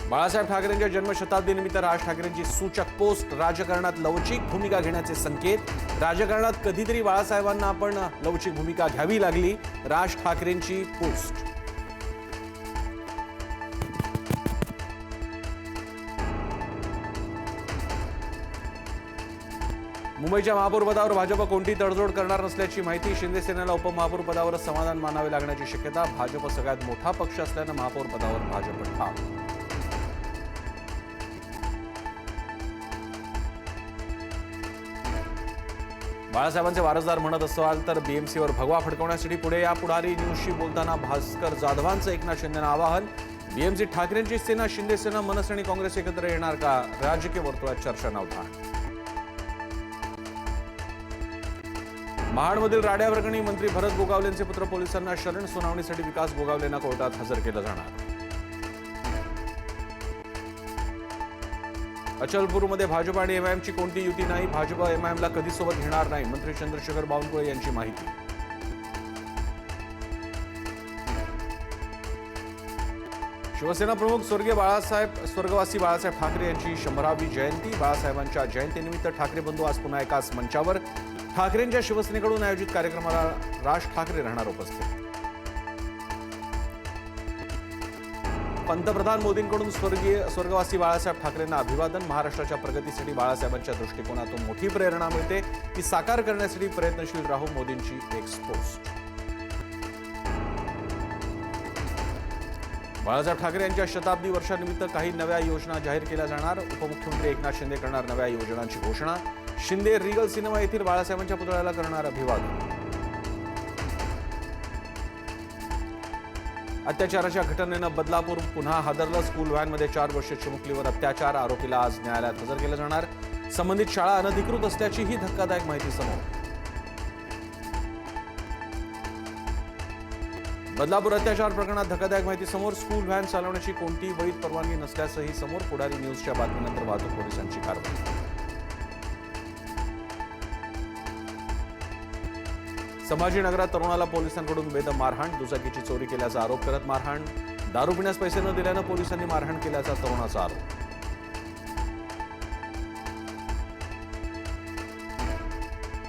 बाळासाहेब ठाकरेंच्या जन्मशताब्दीनिमित्त राज ठाकरेंची सूचक पोस्ट. राजकारणात लवचिक भूमिका घेण्याचे संकेत. राजकारणात कधीतरी बाळासाहेबांना आपण लवचिक भूमिका घ्यावी लागली. राज ठाकरेंची पोस्ट. मुंबईच्या महापौर पदावर भाजप कोणती तडजोड करणार नसल्याची माहिती. शिंदे सेनेला उपमहापौर पदावर समाधान मानावे लागण्याची शक्यता. भाजप सगळ्यात मोठा पक्ष असल्यानं महापौर पदावर भाजप ठाम. बाळासाहेबांचे वारसदार म्हणत असाल तर बीएमसीवर भगवा फडकवण्यासाठी पुढे या. पुढारी न्यूजशी बोलताना भास्कर जाधवांचं एकनाथ शिंदेना आवाहन. बीएमसी ठाकरेंची सेना, शिंदे सेना, मनसे आणि काँग्रेस एकत्र येणार का? राजकीय वर्तुळात चर्चा नव्हता. महाडमधील राड्या प्रकरणी मंत्री भरत गोगावलेंचे पुत्र पोलिसांना शरण. सुनावणीसाठी विकास गोगावलेंना कोर्टात हजर केलं जाणार. अचलपूरमध्ये भाजप आणि एमआयएमची कोणती युती नाही. भाजप एमआयएमला कधी सोबत घेणार नाही. मंत्री चंद्रशेखर बावनकुळे यांची माहिती. शिवसेना प्रमुख स्वर्गवासी बाळासाहेब ठाकरे यांची 100वी जयंती. बाळासाहेबांच्या जयंतीनिमित्त ठाकरे बंधू आज पुन्हा एकाच मंचावर. ठाकरेंच्या शिवसेनेकडून आयोजित कार्यक्रमाला राज ठाकरे राहणार उपस्थित. पंतप्रधान मोदींकडून स्वर्गवासी बाळासाहेब ठाकरेंना अभिवादन. महाराष्ट्राच्या प्रगतीसाठी बाळासाहेबांच्या दृष्टिकोनातून मोठी प्रेरणा मिळते. ती साकार करण्यासाठी प्रयत्नशील राहू. मोदींची एक पोस्ट. बाळासाहेब ठाकरे यांच्या शताब्दी वर्षानिमित्त काही नव्या योजना जाहीर केल्या जाणार. उपमुख्यमंत्री एकनाथ शिंदे करणार नव्या योजनांची घोषणा. शिंदे रिगल सिनेमा येथील बाळासाहेबांच्या पुतळ्याला करणार अभिवादन. अत्याचाराच्या घटनेनं बदलापूर पुन्हा हादरलं. स्कूल व्हॅनमध्ये 4 वर्षीय चिमुकलीवर अत्याचार. आरोपीला आज न्यायालयात हजर केलं जाणार. संबंधित शाळा अनधिकृत असल्याची ही धक्कादायक माहिती समोर. बदलापूर अत्याचार प्रकरणात धक्कादायक माहिती समोर. स्कूल व्हॅन चालवण्याची कोणतीही वैध परवानगी नसल्याचंही समोर. पुढारी न्यूजच्या बातमीनंतर वाहतूक पोलिसांची कारवाई. संभाजीनगरात तरुणाला पोलिसांकडून बेदम मारहाण. दुचाकीची चोरी केल्याचा आरोप करत मारहाण. दारू पिण्यास पैसे न दिल्यानं पोलिसांनी मारहाण केल्याचा तरुणाचा आरोप.